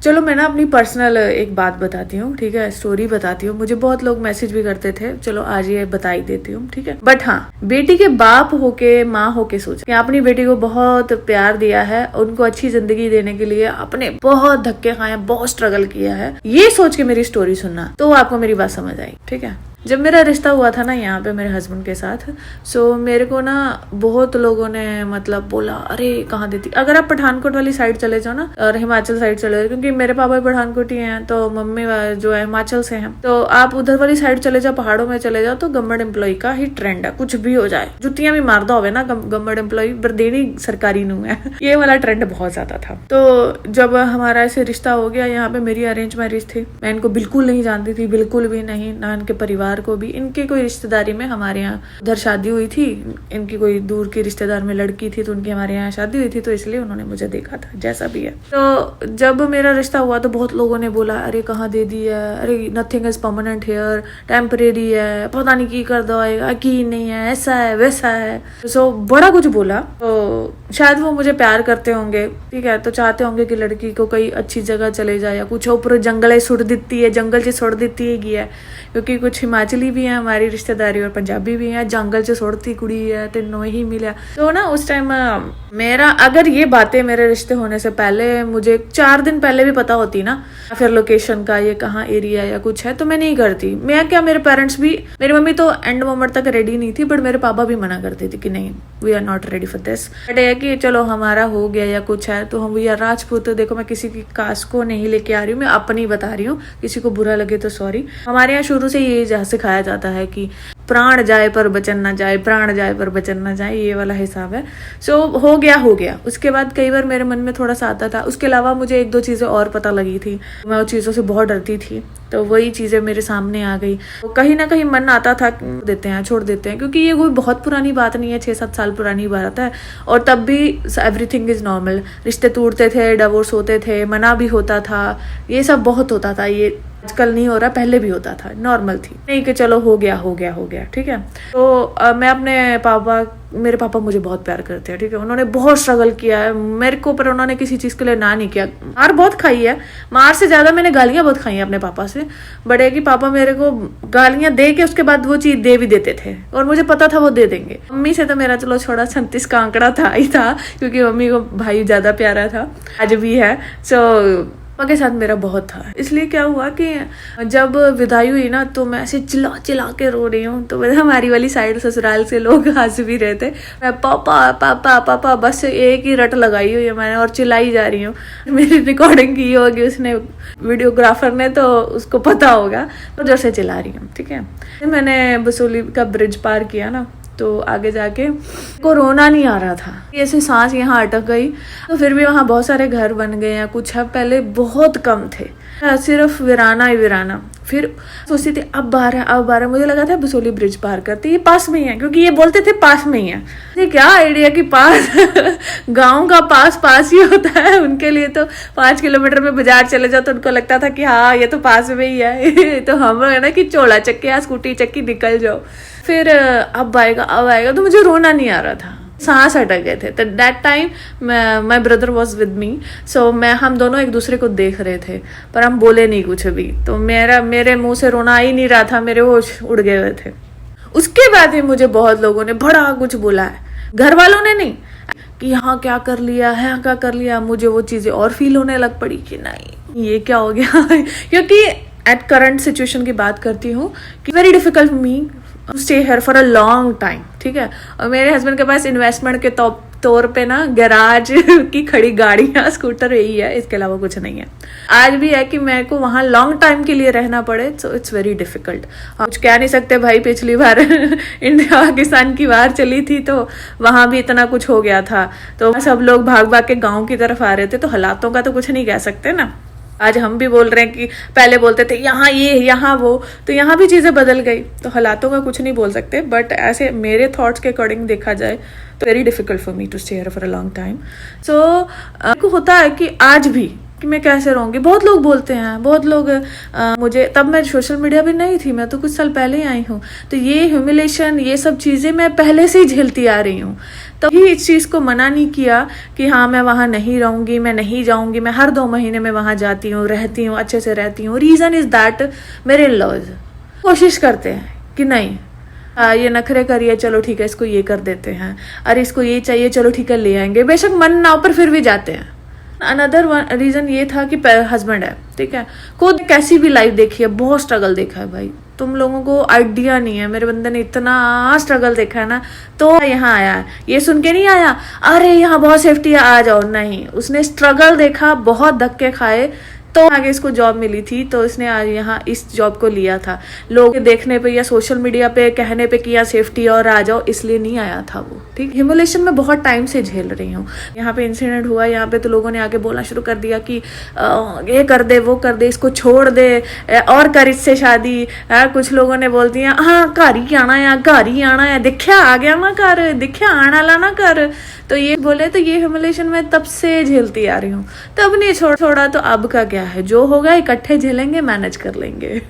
चलो मैं ना अपनी पर्सनल एक बात बताती हूँ, ठीक है, स्टोरी बताती हूँ। मुझे बहुत लोग मैसेज भी करते थे, चलो आज ये बता ही देती हूँ, ठीक है। बट हाँ, बेटी के बाप होके, माँ होके सोच कि अपनी बेटी को बहुत प्यार दिया है, उनको अच्छी जिंदगी देने के लिए आपने बहुत धक्के खाए, बहुत स्ट्रगल किया है, ये सोच के मेरी स्टोरी सुनना तो आपको मेरी बात समझ आई, ठीक है। जब मेरा रिश्ता हुआ था ना यहाँ पे मेरे हस्बैंड के साथ, सो मेरे को ना बहुत लोगों ने मतलब बोला, अरे कहाँ देती। अगर आप पठानकोट वाली साइड चले जाओ ना, और हिमाचल साइड चले जाओ, क्योंकि मेरे पापा भी पठानकोट ही हैं, तो मम्मी जो है हिमाचल से हैं, तो आप उधर वाली साइड चले जाओ, पहाड़ों में चले जाओ, तो गवर्नमेंट एम्प्लॉय का ही ट्रेंड है, कुछ भी हो जाए, जुतियां भी मार दो ना गवर्नमेंट एम्प्लॉय पर देनी सरकारी नू है ये वाला ट्रेंड बहुत ज्यादा था। तो जब हमारा ऐसे रिश्ता हो गया, यहाँ पे मेरी अरेंज मैरिज थी, मैं इनको बिल्कुल नहीं जानती थी, बिल्कुल भी नहीं, ना इनके परिवार को भी। इनके कोई रिश्तेदारी में हमारे यहाँ उधर शादी हुई थी, इनकी कोई दूर की रिश्तेदार में लड़की थी, तो उनकी हमारे यहाँ शादी हुई थी, तो इसलिए उन्होंने मुझे देखा था, जैसा भी है। तो जब मेरा रिश्ता हुआ तो बहुत लोगों ने बोला, अरे कहाँ दे दी है, अरे nothing is permanent here, temporary है, पता नहीं की कर दो, यकीन नहीं है, ऐसा है वैसा है, सो बड़ा कुछ बोला। तो शायद वो मुझे प्यार करते होंगे, ठीक है, तो चाहते होंगे कि लड़की को कई अच्छी जगह चले जाए, या कुछ ऊपर जंगल सुट देती है, जंगल से छोड़ देती है, क्योंकि कुछ हिमाचली भी हैं हमारी रिश्तेदारी और पंजाबी भी हैं, जंगल से छोड़ती कुड़ी है, तीनों ही मिला। तो ना उस टाइम मेरा, अगर ये बातें मेरे रिश्ते होने से पहले मुझे 4 दिन पहले भी पता होती ना, फिर लोकेशन का ये कहाँ एरिया या कुछ है, तो मैं नहीं करती। मैं क्या, मेरे पेरेंट्स भी, मेरी मम्मी तो एंड मोमेंट तक रेडी नहीं थी, बट मेरे पापा भी मना करते थे कि नहीं, we are not ready for this. But ये कि चलो हमारा हो गया या कुछ है, तो हम वी आर राजपूत। देखो मैं किसी की कास्ट को नहीं लेके आ रही हूँ, मैं अपनी बता रही हूँ, किसी को बुरा लगे तो सॉरी। हमारे यहाँ शुरू से ये सिखाया जाता है कि प्राण जाए पर बचन ना जाए, प्राण जाए पर बचन ना जाए, ये वाला हिसाब है। सो हो गया। उसके बाद कई बार मेरे मन में थोड़ा सा आता था। उसके अलावा मुझे 1-2 चीजें और पता लगी थी, मैं उन चीजों से बहुत डरती थी, तो वही चीजें मेरे सामने आ गई। तो कहीं ना कहीं मन आता था, छोड़ देते हैं, क्योंकि ये कोई बहुत पुरानी बात नहीं है, 6-7 साल पुरानी बात है, और तब भी एवरीथिंग इज नॉर्मल। रिश्ते टूटते थे, डिवोर्स होते थे, मना भी होता था, ये सब बहुत होता था। ये आजकल नहीं हो रहा, पहले भी होता था, नॉर्मल थी, नहीं कि चलो हो गया, ठीक है। तो मैं अपने मेरे पापा मुझे बहुत प्यार करते हैं, ठीक है, उन्होंने बहुत स्ट्रगल किया है मेरे को, पर उन्होंने किसी चीज के लिए ना नहीं किया। मार बहुत खाई है, मार से ज्यादा मैंने गालियां बहुत खाई हैं अपने पापा से। बड़े कि पापा मेरे को गालियां दे के उसके बाद वो चीज दे भी देते थे, और मुझे पता था वो दे देंगे। मम्मी से तो मेरा चलो छोड़ा 37 का आंकड़ा था ही था, क्योंकि मम्मी को भाई ज्यादा प्यारा था, आज भी है। सो के साथ मेरा बहुत था। इसलिए क्या हुआ कि जब विदाई हुई ना, तो मैं ऐसे चिल्ला चिल्ला के रो रही हूँ, तो हमारी वाली साइड ससुराल से लोग हंस भी रहे थे। मैं पापा पापा पापा बस एक ही रट लगाई हुई है मैंने, और चिल्लाई जा रही हूँ। मेरी रिकॉर्डिंग की होगी उसने, वीडियोग्राफर ने, तो उसको पता होगा, तो जोर से चिल्ला रही हूँ, ठीक है। मैंने बसोली का ब्रिज पार किया ना, तो आगे जाके कोरोना नहीं आ रहा था, ऐसे सांस यहाँ अटक गई। तो फिर भी वहाँ बहुत सारे घर बन गए हैं, कुछ है पहले बहुत कम थे, सिर्फ वीराना ही वीराना। फिर सोचती थी अब 12 मुझे लगा था बसोली ब्रिज पार करते, ये पास में ही है, क्योंकि ये बोलते थे पास में ही है। ये क्या आइडिया कि पास गांव का पास ही होता है उनके लिए। तो 5 किलोमीटर में बाजार चले जाओ तो उनको लगता था कि हाँ ये तो पास में ही है तो हम है ना कि चोला चक्के या स्कूटी चक्की निकल जाओ। फिर अब आएगा, तो मुझे रोना नहीं आ रहा था, सांस अटक गए थे। तो that time my brother was with me, so हम दोनों एक दूसरे को देख रहे थे, पर हम बोले नहीं कुछ भी। तो मेरे मुंह से रोना आ ही नहीं रहा था, मेरे होश उड़ गए हुए थे। उसके बाद भी मुझे बहुत लोगों ने बड़ा कुछ बोला है, घर वालों ने नहीं, कि यहाँ क्या कर लिया। मुझे वो चीजें और फील होने लग पड़ी कि नहीं ये क्या हो गया क्योंकि एट करंट सिचुएशन की बात करती हूँ कि very difficult me stay here for a long time, ठीक है। और मेरे हस्बैंड के पास इन्वेस्टमेंट के तौर पे ना गैराज की खड़ी गाड़ियां, स्कूटर यही है, इसके अलावा कुछ नहीं है। आज भी है कि मेरे को वहां लॉन्ग टाइम के लिए रहना पड़े, सो इट्स वेरी डिफिकल्ट। कुछ कह नहीं सकते भाई, पिछली बार इंडिया पाकिस्तान की वार चली थी, तो वहां भी इतना कुछ हो गया था, तो सब लोग भाग के गाँव की तरफ आ रहे थे, तो हालातों का तो कुछ नहीं कह सकते ना। आज हम भी बोल रहे हैं कि पहले बोलते थे यहाँ ये यहाँ वो, तो यहाँ भी चीजें बदल गई, तो हालातों का कुछ नहीं बोल सकते। बट ऐसे मेरे थॉट्स के अकॉर्डिंग देखा जाए तो very difficult for me to stay here for a long time. So होता है कि आज भी कि मैं कैसे रहूंगी। बहुत लोग बोलते हैं, बहुत लोग मुझे, तब मैं सोशल मीडिया भी नहीं थी, मैं तो कुछ साल पहले ही आई हूँ, तो ये ह्यूमिलेशन, ये सब चीजें मैं पहले से ही झेलती आ रही हूँ। तो ही इस चीज को मना नहीं किया कि हाँ मैं वहां नहीं रहूंगी, मैं नहीं जाऊंगी, मैं हर 2 महीने में वहां जाती हूँ, रहती हूँ, अच्छे से रहती हूँ। रीजन इज दैट मेरे इन-लॉज कोशिश करते हैं कि नहीं ये नखरे करिए, चलो ठीक है इसको ये कर देते हैं, अरे इसको ये चाहिए, चलो ठीक है ले आएंगे, बेशक मन ना हो पर फिर भी जाते हैं। अनदर रीजन ये था कि हस्बैंड है, ठीक है, खुद कैसी भी लाइफ देखी है, बहुत स्ट्रगल देखा है भाई, तुम लोगों को आइडिया नहीं है, मेरे बंदे ने इतना स्ट्रगल देखा है ना, तो यहाँ आया है। ये सुन के नहीं आया अरे यहाँ बहुत सेफ्टी है आ जाओ, नहीं, उसने स्ट्रगल देखा, बहुत धक्के खाए, तो आगे इसको जॉब मिली थी, तो इसने आज यहाँ इस जॉब को लिया था। लोग देखने पे या सोशल मीडिया पे कहने पे कि यहाँ सेफ्टी और आ जाओ, इसलिए नहीं आया था वो, ठीक। हिमालयन में बहुत टाइम से झेल रही हूँ। यहाँ पे इंसिडेंट हुआ, यहाँ पे तो लोगों ने आके बोलना शुरू कर दिया कि ये कर दे, वो कर दे, इसको छोड़ दे और कर इससे शादी। कुछ लोगों ने बोल दिया हाँ घर ही आना है, घर ही आना है, दिखा आ गया ना घर, दिखा आना लाना कर, तो ये बोले। तो ये हिमालयन में तब से झेलती आ रही हूँ, तब नहीं छोड़ा, तो अब का क्या है, जो होगा इकट्ठे झेलेंगे, मैनेज कर लेंगे।